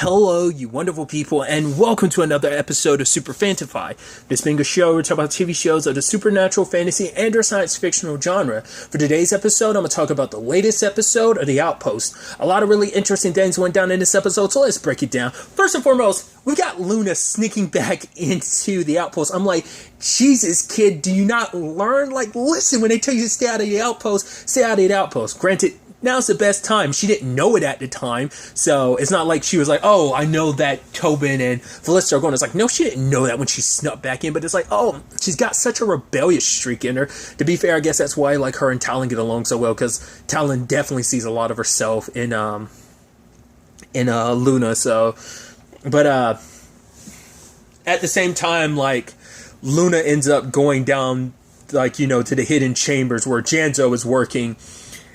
Hello, you wonderful people, and welcome to another episode of Super-Fanta-Fi. This being a show, we're talking about TV shows of the supernatural, fantasy, and or science fictional genre. For today's episode, I'm going to talk about the latest episode of The Outpost. A lot of really interesting things went down in this episode, so let's break it down. First and foremost, we've got Luna sneaking back into The Outpost. I'm like, Jesus, kid, do you not learn? Like, listen, when they tell you to stay out of the Outpost, stay out of the Outpost. Granted, now's the best time. She didn't know it at the time, so it's not like she was like, oh, I know that Tobin and Felicity are going. It's like, no, she didn't know that when she snuck back in, but it's like, oh, she's got such a rebellious streak in her. To be fair, I guess that's why, like, her and Talon get along so well, because Talon definitely sees a lot of herself in Luna, so, but, at the same time, like, Luna ends up going down, like, you know, to the hidden chambers where Janzo is working.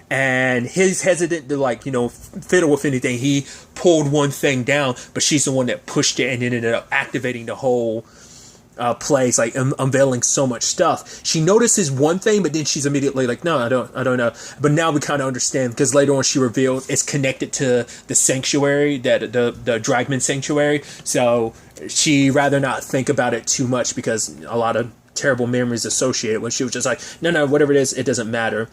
And he's hesitant to, like, you know, fiddle with anything. He pulled one thing down, but she's the one that pushed it and ended up activating the whole place, like unveiling so much stuff. She notices one thing, but then she's immediately like, no, I don't know. But now we kind of understand, because later on she reveals it's connected to the sanctuary, that the Dragman sanctuary. So she rather not think about it too much, because a lot of terrible memories associated with it. She was just like, no, whatever it is, it doesn't matter.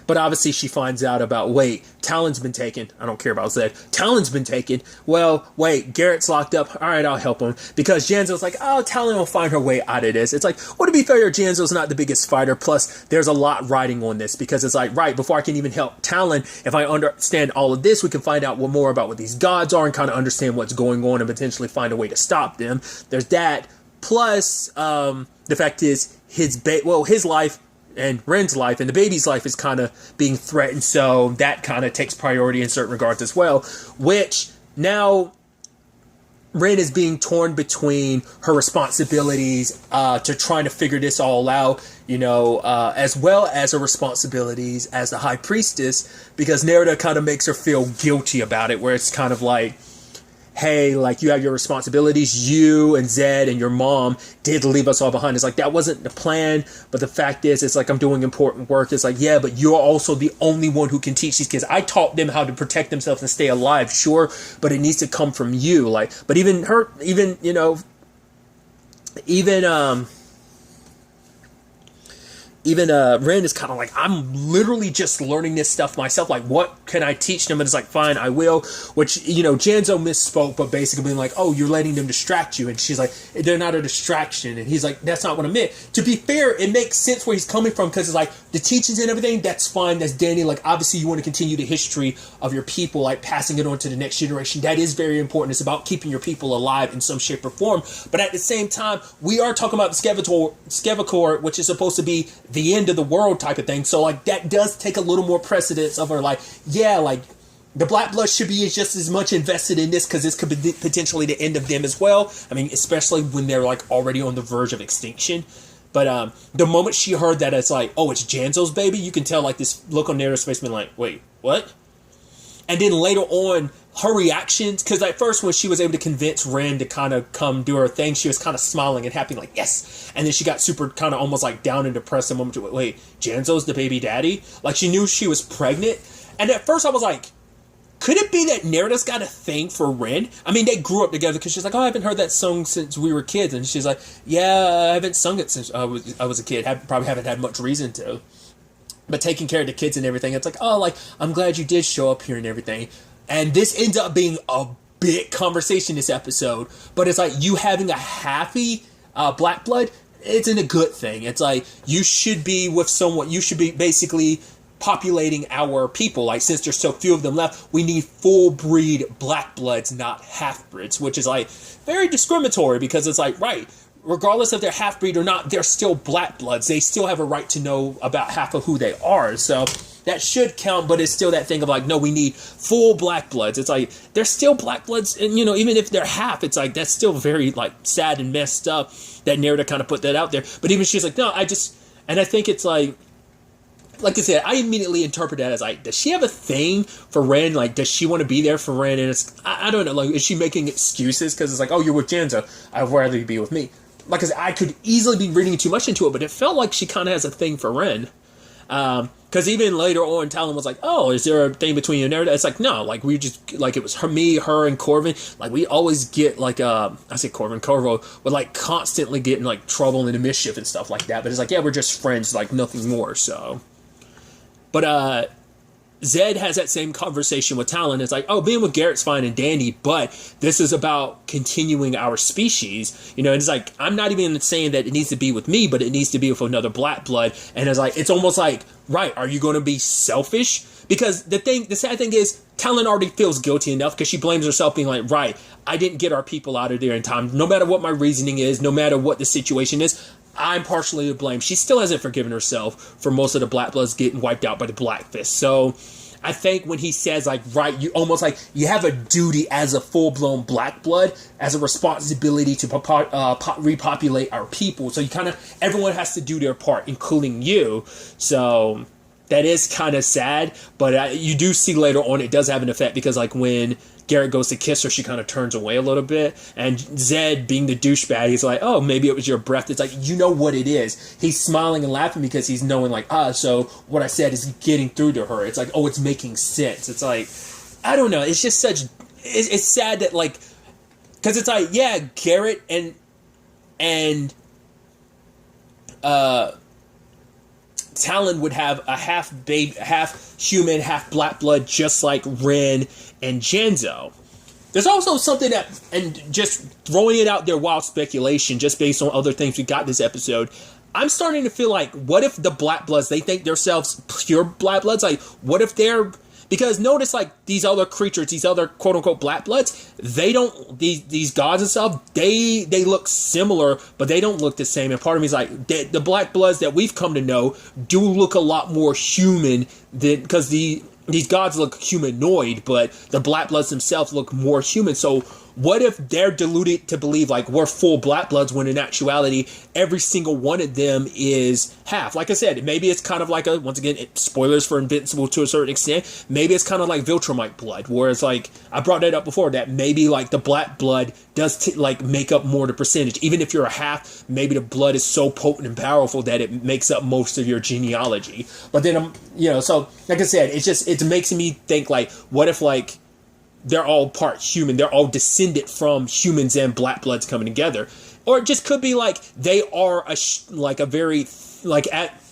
But obviously she finds out about, wait, Talon's been taken. I don't care about Zed. Talon's been taken. Well, wait, Garrett's locked up. All right, I'll help him. Because Janzo's like, oh, Talon will find her way out of this. It's like, well, to be fair, Janzo's not the biggest fighter. Plus, there's a lot riding on this, because it's like, right, before I can even help Talon, if I understand all of this, we can find out more about what these gods are and kind of understand what's going on and potentially find a way to stop them. There's that. Plus, the fact is, his life and Ren's life and the baby's life is kind of being threatened, so that kind of takes priority in certain regards as well, which now Ren is being torn between her responsibilities to trying to figure this all out, you know, as well as her responsibilities as the High Priestess, because Nerida kind of makes her feel guilty about it, where it's kind of like, hey, like, you have your responsibilities. You and Zed and your mom did leave us all behind. It's like, that wasn't the plan, but the fact is, it's like, I'm doing important work. It's like, yeah, but you're also the only one who can teach these kids. I taught them how to protect themselves and stay alive, sure, but it needs to come from you. Like, but even Ren is kind of like, I'm literally just learning this stuff myself. Like, what can I teach them? And it's like, fine, I will. Which, you know, Janzo misspoke, but basically being like, oh, you're letting them distract you. And she's like, they're not a distraction. And he's like, that's not what I meant. To be fair, it makes sense where he's coming from, because it's like, the teachings and everything, that's fine. That's Danny. Like, obviously you want to continue the history of your people, like passing it on to the next generation. That is very important. It's about keeping your people alive in some shape or form. But at the same time, we are talking about the Skevakor, which is supposed to be the end of the world type of thing. So, like, that does take a little more precedence of her, like, yeah, like, the Black Blood should be just as much invested in this, because this could be potentially the end of them as well. I mean, especially when they're, like, already on the verge of extinction. But the moment she heard that, it's like, oh, it's Janzo's baby, you can tell, like, this look on Nera's face being like, wait, what? And then later on, her reactions, because at first when she was able to convince Ren to kind of come do her thing, she was kind of smiling and happy, like, yes. And then she got super kind of almost like down and depressed the moment. Wait, Janzo's the baby daddy? Like, she knew she was pregnant. And at first I was like, could it be that Nerida's got a thing for Ren? I mean, they grew up together, because she's like, oh, I haven't heard that song since we were kids. And she's like, yeah, I haven't sung it since I was a kid. Probably haven't had much reason to. But taking care of the kids and everything, it's like, oh, like, I'm glad you did show up here and everything. And this ends up being a big conversation this episode. But it's like, you having a happy Black Blood, isn't a good thing. It's like, you should be with someone, you should be basically populating our people. Like, since there's so few of them left, we need full breed Black Bloods, not half-breeds, which is like very discriminatory, because it's like, right, regardless if they're half-breed or not, they're still Black Bloods. They still have a right to know about half of who they are. So that should count, but it's still that thing of like, no, we need full Black Bloods. It's like, they're still Black Bloods, and, you know, even if they're half, it's like, that's still very, like, sad and messed up that Nerida kind of put that out there. But even she's like, no, and I think it's like I said, I immediately interpret that as like, does she have a thing for Ren? Like, does she want to be there for Ren? And it's, I don't know, like, is she making excuses? Because it's like, oh, you're with Janzo, I'd rather you be with me. Like I said, I could easily be reading too much into it, but it felt like she kind of has a thing for Ren. Because even later on, Talon was like, "Oh, is there a thing between you and her?" It's like, no, like we just like it was me, her, and Corbin. Like we always get like I say Corbin, Corvo would like constantly get in like trouble and mischief and stuff like that. But it's like, yeah, we're just friends, like nothing more. So, but Zed has that same conversation with Talon. It's like, oh, being with Garrett's fine and dandy, but this is about continuing our species, And it's like, I'm not even saying that it needs to be with me, but it needs to be with another black blood. And it's like, it's almost like, right, are you going to be selfish? Because the sad thing is, Talon already feels guilty enough because she blames herself, being like, right, I didn't get our people out of there in time. No matter what my reasoning is, no matter what the situation is, I'm partially to blame. She still hasn't forgiven herself for most of the Black Bloods getting wiped out by the Black Fist. So I think when he says, like, right, you almost like you have a duty as a full-blown Black Blood, as a responsibility to repopulate our people. So you kind of, everyone has to do their part, including you. So that is kind of sad, but you do see later on it does have an effect, because like when Garrett goes to kiss her, she kind of turns away a little bit, and Zed, being the douchebag, he's like, oh, maybe it was your breath. It's like, you know what it is. He's smiling and laughing because he's knowing like, so what I said is getting through to her. It's like, oh, it's making sense. It's like, I don't know. It's just such, it's sad that like, because it's like, yeah, Garrett and Talon would have a half human, half black blood, just like Ren and Genzo. There's also something that, and just throwing it out there, wild speculation, just based on other things we got this episode, I'm starting to feel like, what if the Black Bloods, they think themselves pure Black Bloods? Like, what if they're, because notice like these other creatures, these other quote unquote Black Bloods, they don't, these gods and stuff, they look similar, but they don't look the same. And part of me is like, the Black Bloods that we've come to know do look a lot more human than, because these gods look humanoid, but the Black Bloods themselves look more human. So what if they're deluded to believe like we're full Black Bloods, when in actuality every single one of them is half? Like I said, maybe it's kind of like a, once again, spoilers for Invincible to a certain extent, maybe it's kind of like Viltrumite blood, whereas like I brought that up before, that maybe like the Black Blood does like make up more the percentage. Even if you're a half, maybe the blood is so potent and powerful that it makes up most of your genealogy. But then so like I said, it makes me think like, what if like they're all part human, they're all descended from humans and Black Bloods coming together? Or it just could be like they are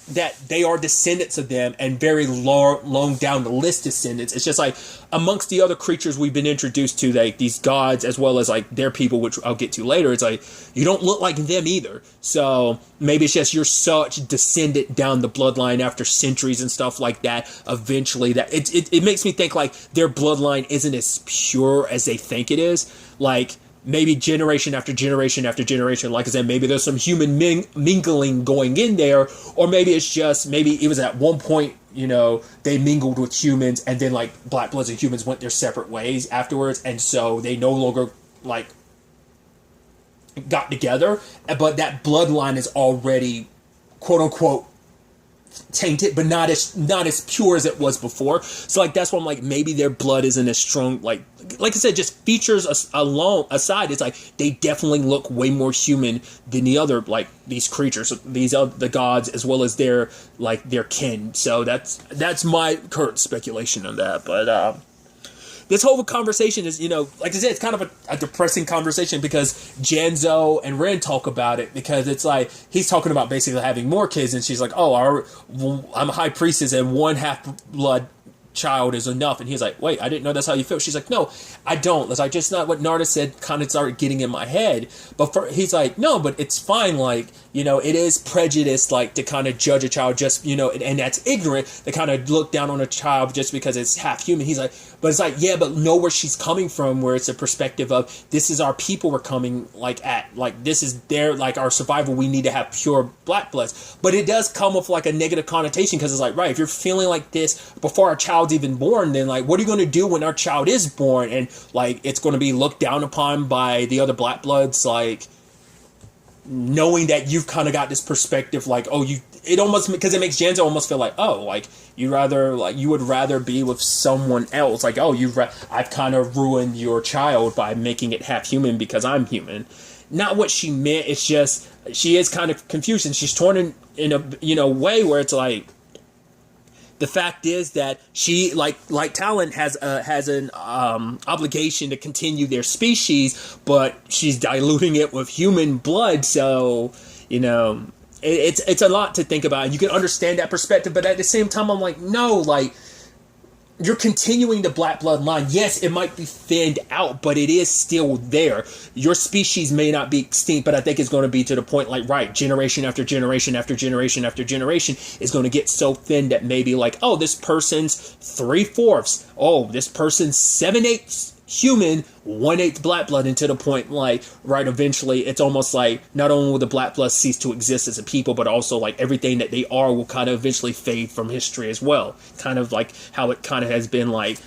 that they are descendants of them, and very long down the list descendants. It's just like amongst the other creatures we've been introduced to, like these gods as well as like their people, which I'll get to later, it's like you don't look like them either. So maybe it's just you're such descendant down the bloodline after centuries and stuff like that. Eventually, that it makes me think like their bloodline isn't as pure as they think it is. Like maybe generation after generation after generation, like I said, maybe there's some human mingling going in there, or maybe it's just, maybe it was at one point, they mingled with humans, and then like Black Bloods and humans went their separate ways afterwards, and so they no longer like got together, but that bloodline is already quote unquote tainted, but not as pure as it was before. So like that's why I'm like, maybe their blood isn't as strong. Like I said, just features aside, it's like they definitely look way more human than the other, like these creatures, the gods, as well as their kin. So that's my current speculation on that. But this whole conversation is, like I said, it's kind of a depressing conversation, because Genzo and Ren talk about it, because it's like he's talking about basically having more kids, and she's like, oh, I'm a high priestess and one half-blood child is enough. And he's like, wait, I didn't know that's how you feel. She's like, no, I don't. It's like, just not what Narda said, kind of started getting in my head. But he's like, no, but it's fine. Like, it is prejudice, like to kind of judge a child just, and that's ignorant to kind of look down on a child just because it's half human. He's like, but it's like, yeah, but know where she's coming from, where it's a perspective of, this is our people we're coming this is their, like our survival. We need to have pure Black Bloods. But it does come with like a negative connotation, because it's like, right, if you're feeling like this before our child's even born, then like, what are you going to do when our child is born? And like, it's going to be looked down upon by the other Black Bloods, like knowing that you've kind of got this perspective, like, oh, it almost, because it makes Genzo almost feel like, oh, like you would rather be with someone else, like, oh, I've kind of ruined your child by making it half human because I'm human. Not what she meant. It's just she is kind of confused, and she's torn in a way where it's like, the fact is that she, like Talon, has an obligation to continue their species, but she's diluting it with human blood. So, you know, it's a lot to think about. You can understand that perspective, but at the same time, I'm like, no, like, you're continuing the black blood line. Yes, it might be thinned out, but it is still there. Your species may not be extinct, but I think it's going to be to the point, like, right, generation after generation after generation after generation is going to get so thin that maybe, like, oh, this person's 3/4. Oh, this person's 7/8 human, 1/8 black blood, and to the point, like, right, eventually it's almost like not only will the black blood cease to exist as a people, but also like everything that they are will kind of eventually fade from history as well. Kind of like how it kind of has been like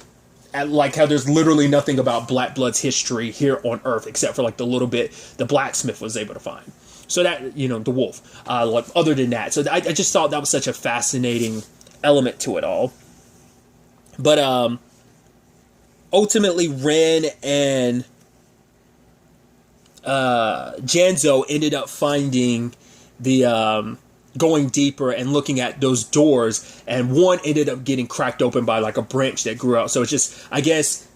how there's literally nothing about black blood's history here on Earth except for like the little bit the blacksmith was able to find. So that, you know, the wolf, like, other than that. So I just thought that was such a fascinating element to it all. But ultimately, Ren and Janzo ended up finding the going deeper and looking at those doors, and one ended up getting cracked open by like a branch that grew out. So it's just, I guess,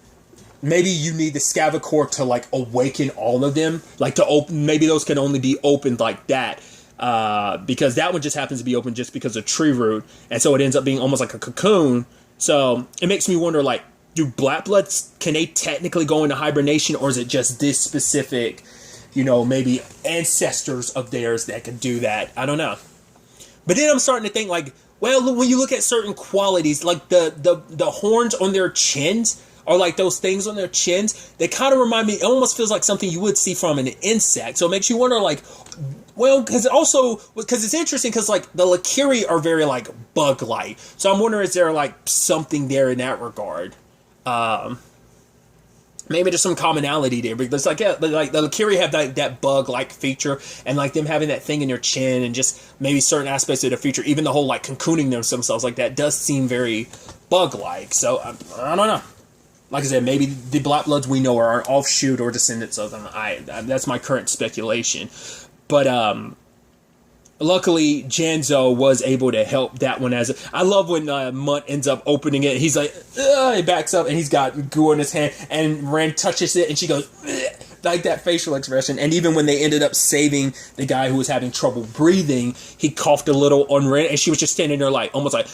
maybe you need the Scavacor to like awaken all of them, like to open. Maybe those can only be opened like that, because that one just happens to be open just because of tree root, and so it ends up being almost like a cocoon. So it makes me wonder, like, do black bloods, can they technically go into hibernation, or is it just this specific, you know, maybe ancestors of theirs that can do that? I don't know. But then I'm starting to think, like, well, when you look at certain qualities, like the horns on their chins, or like those things on their chins, they kind of remind me, it almost feels like something you would see from an insect. So it makes you wonder, like, well, because it's interesting, because like the Lakiri are very like bug-like. So I'm wondering, is there like something there in that regard? Maybe there's some commonality there, because like, yeah, like the Lakiri have that bug-like feature, and like them having that thing in their chin, and just maybe certain aspects of the feature, even the whole like cocooning themselves like that, does seem very bug-like. So I don't know. Like I said, maybe the black bloods we know are an offshoot or descendants of them. That's my current speculation. But luckily, Janzo was able to help that one. I love when Mutt ends up opening it. He's like, he backs up, and he's got goo in his hand, and Ren touches it, and she goes, ugh, like that facial expression. And even when they ended up saving the guy who was having trouble breathing, he coughed a little on Ren, and she was just standing there like, almost like,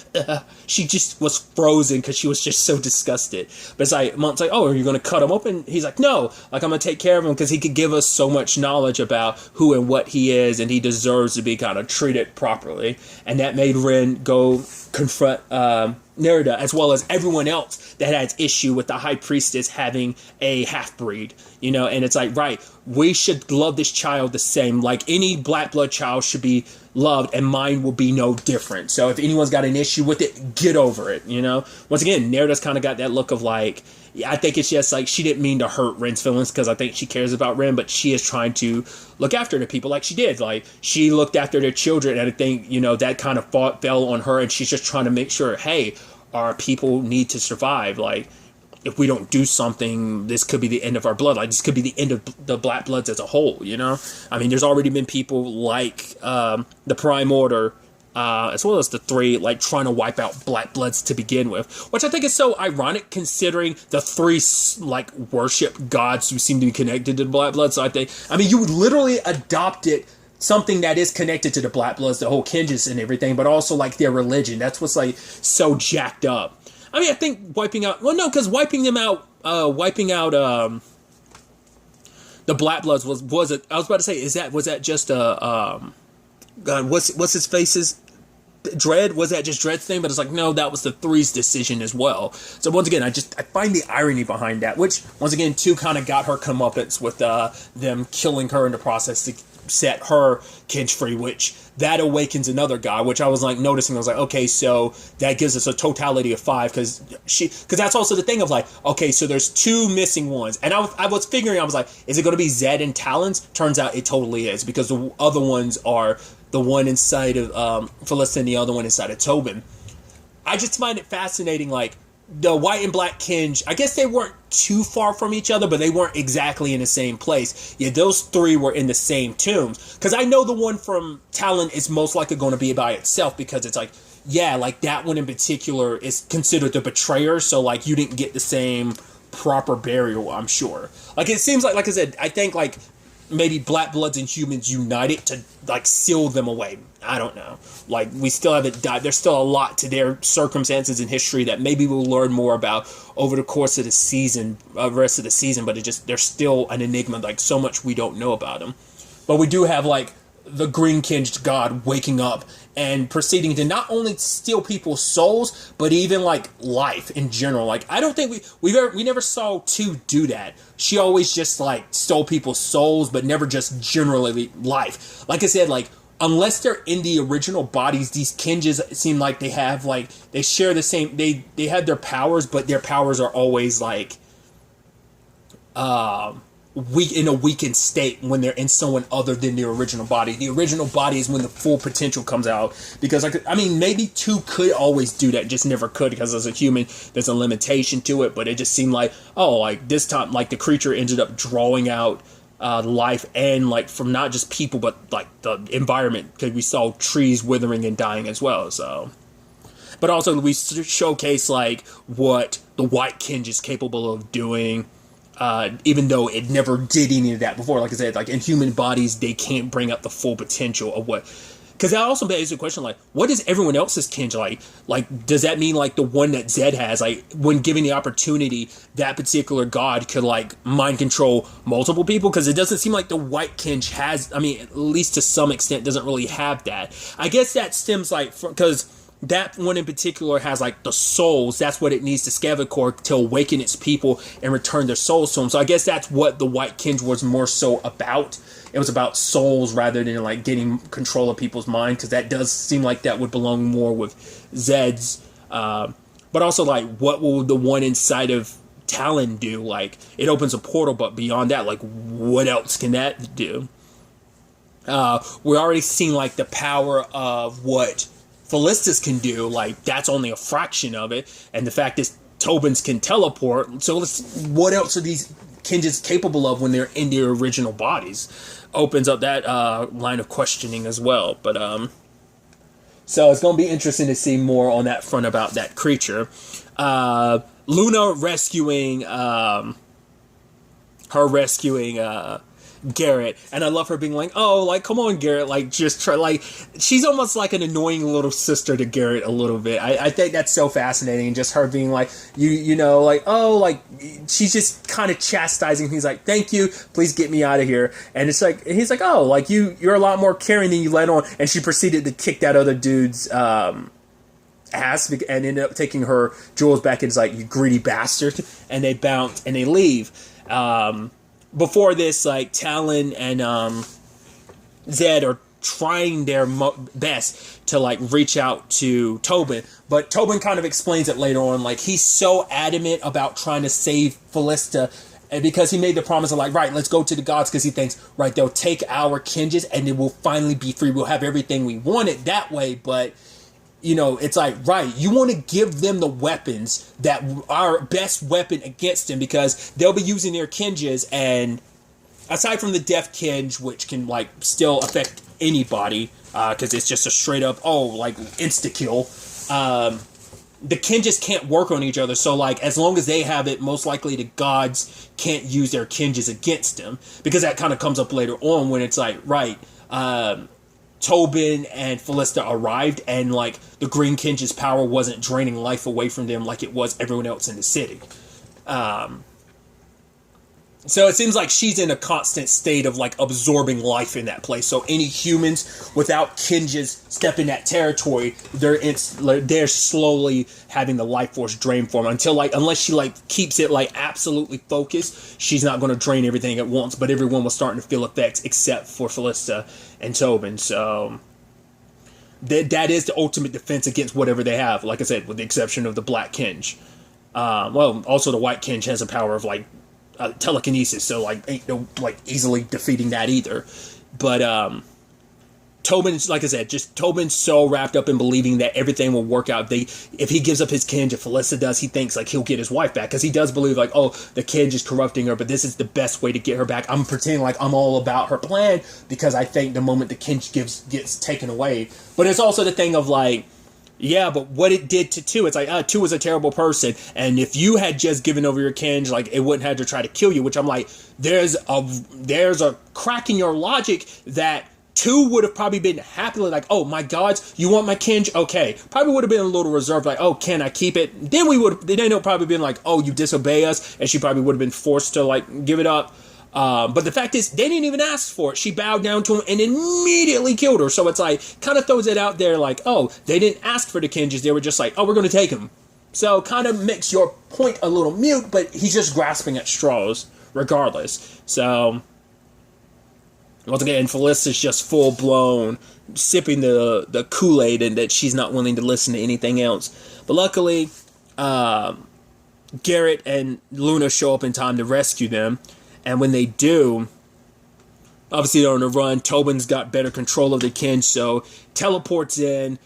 she just was frozen because she was just so disgusted. But it's like, Mutt's like, oh, are you going to cut him open? He's like, no, like, I'm going to take care of him, because he could give us so much knowledge about who and what he is, and he deserves to be kind of treated properly. And that made Ren go confront Nerida, as well as everyone else that has issue with the High Priestess having a half-breed, you know. And it's like, right, we should love this child the same, like any black blood child should be loved, and mine will be no different. So if anyone's got an issue with it, get over it, you know. Once again, Nerida's kind of got that look of like, I think it's just like she didn't mean to hurt Ren's feelings, because I think she cares about Ren, but she is trying to look after the people like she did. Like, she looked after their children, and I think, you know, that kind of fell on her, and she's just trying to make sure, hey, our people need to survive. Like, if we don't do something, this could be the end of our blood. Like, this could be the end of the black bloods as a whole, you know? I mean, there's already been people like the Prime Order, as well as the three, like, trying to wipe out black bloods to begin with, which I think is so ironic, considering the three, like, worship gods who seem to be connected to the black bloods. So I mean, you would literally adopt it, something that is connected to the black bloods, the whole Kinjis and everything, but also like their religion. That's what's like so jacked up. I mean, I think wiping out, well, no, because wiping out the black bloods was it? I was about to say, was that just God, what's his face's Dread? Was that just Dread's thing? But it's like, no, that was the three's decision as well. So once again, I find the irony behind that, which once again, too, kind of got her comeuppance with them killing her in the process to set her Kinj free, which that awakens another guy, which I was like noticing. I was like, okay, so that gives us a totality of 5, because that's also the thing of like, okay, so there's 2 missing ones, and I was figuring, I was like, is it going to be Zed and Talons? Turns out it totally is, because the other ones are the one inside of Felicity and the other one inside of Tobin. I just find it fascinating, like, the white and black Kinj, I guess they weren't too far from each other, but they weren't exactly in the same place. Yeah, those 3 were in the same tombs. Because I know the one from Talon is most likely going to be by itself, because it's like, yeah, like that one in particular is considered the betrayer, so like you didn't get the same proper burial, I'm sure. Like it seems like I said, I think like maybe Black Bloods and humans united to like seal them away. I don't know. Like we still haven't died. There's still a lot to their circumstances and history that maybe we'll learn more about over the course of the season, rest of the season. But they're still an enigma. Like so much we don't know about them. But we do have like the Green Kinged God waking up and proceeding to not only steal people's souls, but even like life in general. Like I don't think we never saw two do that. She always just like stole people's souls, but never just generally life. Like I said, like unless they're in the original bodies, these Kinges seem like they have like they share the same. They have their powers, but their powers are always like weak in a weakened state when they're in someone other than their original body. The original body is when the full potential comes out. Because I mean, maybe two could always do that, just never could because as a human, there's a limitation to it. But it just seemed like, oh, like this time, like the creature ended up drawing out life and like from not just people but like the environment because we saw trees withering and dying as well. So, but also we showcase like what the White Kinge is capable of doing. Even though it never did any of that before, like I said, like in human bodies, they can't bring up the full potential of what. Because that also begs the question, like, what is everyone else's Kinge like? Like, does that mean like the one that Zed has, like, when given the opportunity, that particular god could like mind control multiple people? Because it doesn't seem like the White Kinge has. I mean, at least to some extent, doesn't really have that. I guess that stems like because. That one in particular has like the souls. That's what it needs to Scavengor to awaken its people and return their souls to them. So I guess that's what the White Kinge was more so about. It was about souls rather than like getting control of people's mind, because that does seem like that would belong more with Zed's. But also like what will the one inside of Talon do? Like it opens a portal, but beyond that, like what else can that do? We're already seeing like the power of what Fellistus can do. Like that's only a fraction of it, and the fact is Tobin's can teleport. So what else are these Kinges capable of when they're in their original bodies? Opens up that line of questioning as well. But so it's gonna be interesting to see more on that front about that creature. Luna rescuing Garrett, and I love her being like, oh, like come on Garrett, like just try, like she's almost like an annoying little sister to Garrett a little bit. I think that's so fascinating, and just her being like you know like, oh, like she's just kind of chastising. He's like, thank you, please get me out of here. And it's like he's like, oh, like you're a lot more caring than you let on. And she proceeded to kick that other dude's ass and ended up taking her jewels back, and it's like, you greedy bastard, and they bounce and they leave. Before this, like, Talon and Zed are trying their best to, like, reach out to Tobin. But Tobin kind of explains it later on. Like, he's so adamant about trying to save Fallista, and because he made the promise of, like, right, let's go to the gods, because he thinks, right, they'll take our Kinges, and then we'll finally be free. We'll have everything we wanted that way, but... You know, it's like, right, you want to give them the weapons that are best weapon against them, because they'll be using their Kinges, and aside from the Death Kinge, which can, like, still affect anybody, because it's just a straight up, like, insta-kill, the Kinges can't work on each other, so, like, as long as they have it, most likely the gods can't use their Kinges against them, because that kind of comes up later on when it's like, right, Tobin and Fallista arrived, and like the Green Kinge's power wasn't draining life away from them like it was everyone else in the city. So it seems like she's in a constant state of like absorbing life in that place. So any humans without Kinges step in that territory, they're slowly having the life force drain from them unless she like keeps it like absolutely focused. She's not going to drain everything at once, but everyone was starting to feel effects except for Fallista and Tobin. So that is the ultimate defense against whatever they have. Like I said, with the exception of the Black Kinge. Also the White Kinge has a power of like telekinesis, so like ain't no like easily defeating that either. But Tobin's, like I said, just Tobin's so wrapped up in believing that everything will work out. If he gives up his Kinge, if Fallista does, he thinks like he'll get his wife back, because he does believe like, oh, the Kinge is corrupting her, but this is the best way to get her back. I'm pretending like I'm all about her plan, because I think the moment the Kinge gets taken away. But it's also the thing of like, Yeah, but what it did to two, it's like, two was a terrible person, and if you had just given over your kinge, like, it wouldn't have to try to kill you, which I'm like, there's a crack in your logic that two would have probably been happily like, oh my god, you want my kinge? Okay. Probably would have been a little reserved, like, oh, can I keep it? Then it would probably been like, oh, you disobey us, and she probably would have been forced to, like, give it up. But the fact is, they didn't even ask for it. She bowed down to him and immediately killed her. So it's like, kind of throws it out there like, oh, they didn't ask for the kinges. They were just like, oh, we're going to take him. So kind of makes your point a little mute, but he's just grasping at straws regardless. So once again, Felicity's just full blown sipping the Kool-Aid, and that she's not willing to listen to anything else. But luckily, Garrett and Luna show up in time to rescue them. And when they do, obviously they're on the run. Tobin's got better control of the kinge, so teleports in.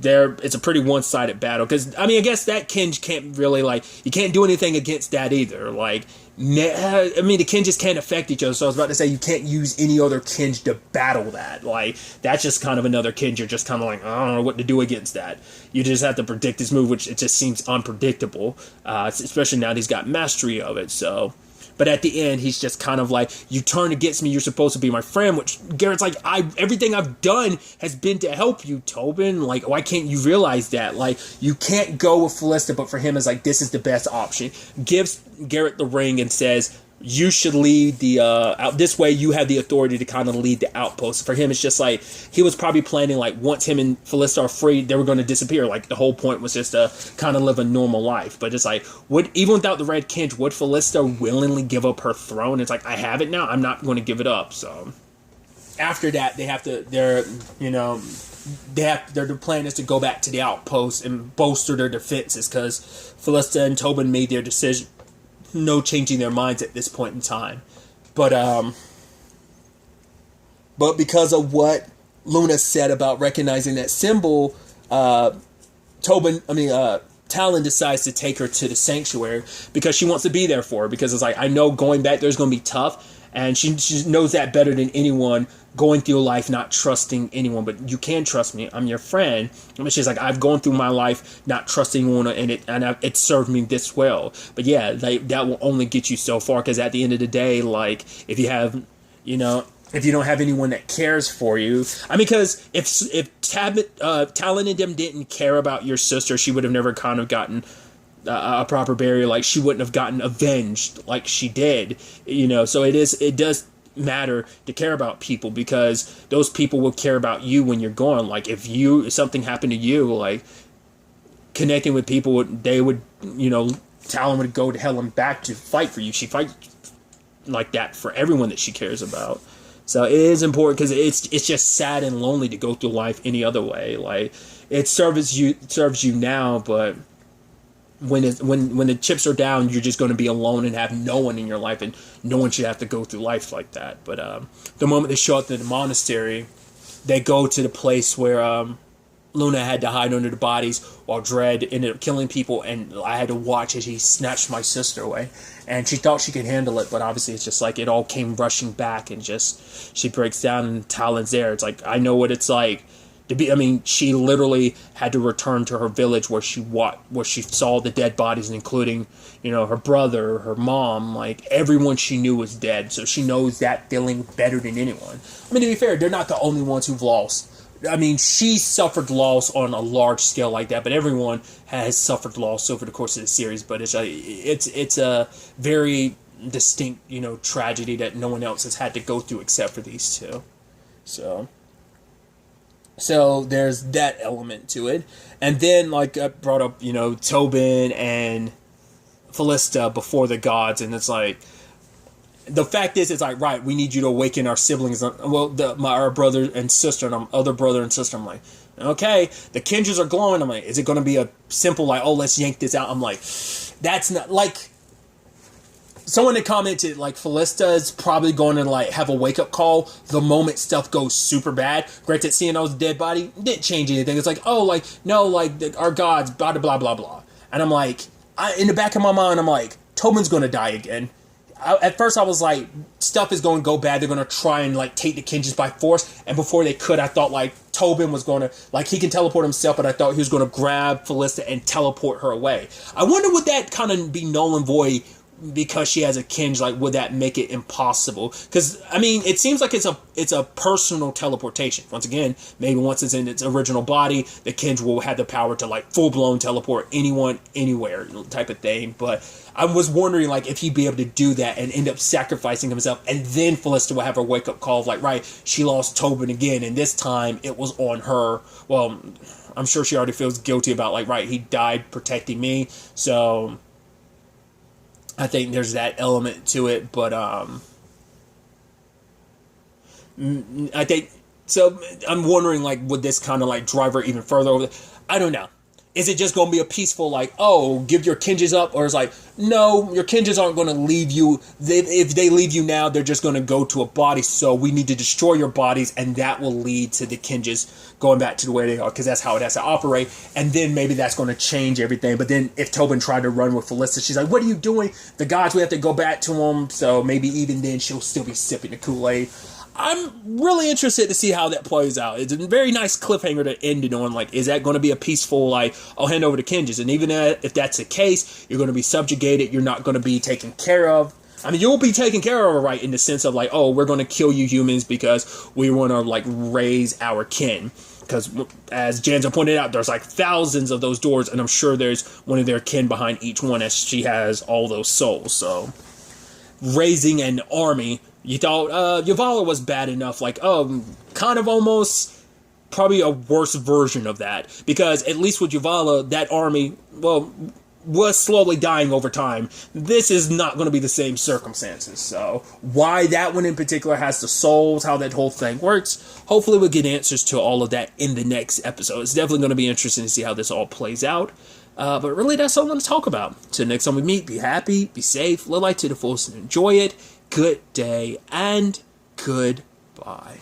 It's a pretty one-sided battle. Because, I mean, I guess that kinge can't really, like, you can't do anything against that either. Like, I mean, the kinges can't affect each other, so I was about to say you can't use any other kinge to battle that. Like, that's just kind of another kinge. You're just kind of like, I don't know what to do against that. You just have to predict his move, which it just seems unpredictable. Especially now that he's got mastery of it, so... But at the end, he's just kind of like, you turn against me, you're supposed to be my friend, which Garrett's like, everything I've done has been to help you, Tobin. Like, why can't you realize that? Like, you can't go with Felicity, but for him, it's like, this is the best option. Gives Garrett the ring and says, you should lead the, out this way, you have the authority to kind of lead the outpost. For him, it's just like, he was probably planning, like, once him and Felicity are free, they were going to disappear. Like, the whole point was just to kind of live a normal life. But it's like, even without the red kinge, would Felicity willingly give up her throne? It's like, I have it now, I'm not going to give it up. So, after that, their plan is to go back to the outpost and bolster their defenses, because Felicity and Tobin made their decision. No changing their minds at this point in time. But because of what Luna said about recognizing that symbol, Talon decides to take her to the sanctuary because she wants to be there for her, because it's like, I know going back there's going to be tough, and she knows that better than anyone, going through life not trusting anyone. But you can trust me, I'm your friend. And she's like, I've gone through my life not trusting anyone, and it served me this well. But yeah, that will only get you so far, because at the end of the day, like, if you don't have anyone that cares for you, I mean, because if Talon and them didn't care about your sister, she would have never kind of gotten a proper burial. Like, she wouldn't have gotten avenged like she did, so it does matter to care about people, because those people will care about you when you're gone. Like, if something happened to you, like, connecting with people, Talon would go to hell and back to fight for you. She fights like that for everyone that she cares about. So it is important, because it's just sad and lonely to go through life any other way. Like, it serves you now, but when the chips are down, you're just going to be alone and have no one in your life, and no one should have to go through life like that. But the moment they show up to the monastery, they go to the place where Luna had to hide under the bodies, while Dredd ended up killing people, and I had to watch as he snatched my sister away. And she thought she could handle it, but obviously it's just like it all came rushing back, and just she breaks down, and Talon's there. It's like, I know what it's like to be. I mean, she literally had to return to her village where she saw the dead bodies, including, her brother, her mom, like, everyone she knew was dead. So she knows that feeling better than anyone. I mean, to be fair, they're not the only ones who've lost. I mean, she suffered loss on a large scale like that, but everyone has suffered loss over the course of the series. But it's a very distinct, tragedy that no one else has had to go through except for these two. So there's that element to it. And then, like I brought up, Tobin and Felicity before the gods, and it's like, the fact is, it's like, right, we need you to awaken our siblings. Well, our brother and sister, and other brother and sister. I'm like, okay, the kinges are glowing. I'm like, is it going to be a simple, like, oh, let's yank this out? I'm like, that's not, like, someone that commented, like, Felicity's probably going to, like, have a wake-up call the moment stuff goes super bad. Granted, seeing those dead body didn't change anything. It's like, oh, like, no, like, our gods, blah, blah, blah, blah. And I'm like, in the back of my mind, I'm like, Tobin's going to die again. at first I was like, stuff is going to go bad. They're going to try and like take the Kinjis by force. And before they could, I thought like Tobin was going to, like, he can teleport himself, but I thought he was going to grab Felista and teleport her away. I wonder, would that kind of be null and void because she has a Kinj? Like, would that make it impossible? Because I mean, it seems like it's a personal teleportation. Once again, maybe once it's in its original body, the Kinj will have the power to like full blown teleport anyone anywhere type of thing. But I was wondering like if he'd be able to do that and end up sacrificing himself, and then Felista will have her wake up call of like, right, she lost Tobin again, and this time it was on her. Well, I'm sure she already feels guilty about like, right, he died protecting me, so I think there's that element to it. But I think so. I'm wondering like, would this kind of like drive her even further over? I don't know. Is it just going to be a peaceful, like, oh, give your Kinjis up? Or is like, no, your Kinjis aren't going to leave you. If they leave you now, they're just going to go to a body. So we need to destroy your bodies, and that will lead to the Kinjis going back to the way they are, because that's how it has to operate. And then maybe that's going to change everything. But then if Tobin tried to run with Felista, she's like, what are you doing? The gods, we have to go back to them. So maybe even then she'll still be sipping the Kool-Aid. I'm really interested to see how that plays out. It's a very nice cliffhanger to end it on. Like, is that going to be a peaceful, like, I'll hand over to Kinjis? And even if that's the case, you're going to be subjugated. You're not going to be taken care of. I mean, you'll be taken care of, right, in the sense of, like, oh, we're going to kill you humans because we want to, like, raise our kin. Because, as Janzo pointed out, there's, like, thousands of those doors, and I'm sure there's one of their kin behind each one, as she has all those souls. So, raising an army... You thought Yavala was bad enough, like, kind of almost probably a worse version of that. Because at least with Yavala, that army, well, was slowly dying over time. This is not going to be the same circumstances. So why that one in particular has the souls, how that whole thing works, hopefully we'll get answers to all of that in the next episode. It's definitely going to be interesting to see how this all plays out. But really, that's all I'm going to talk about. Till next time we meet, be happy, be safe, live life to the fullest, and enjoy it. Good day, and goodbye.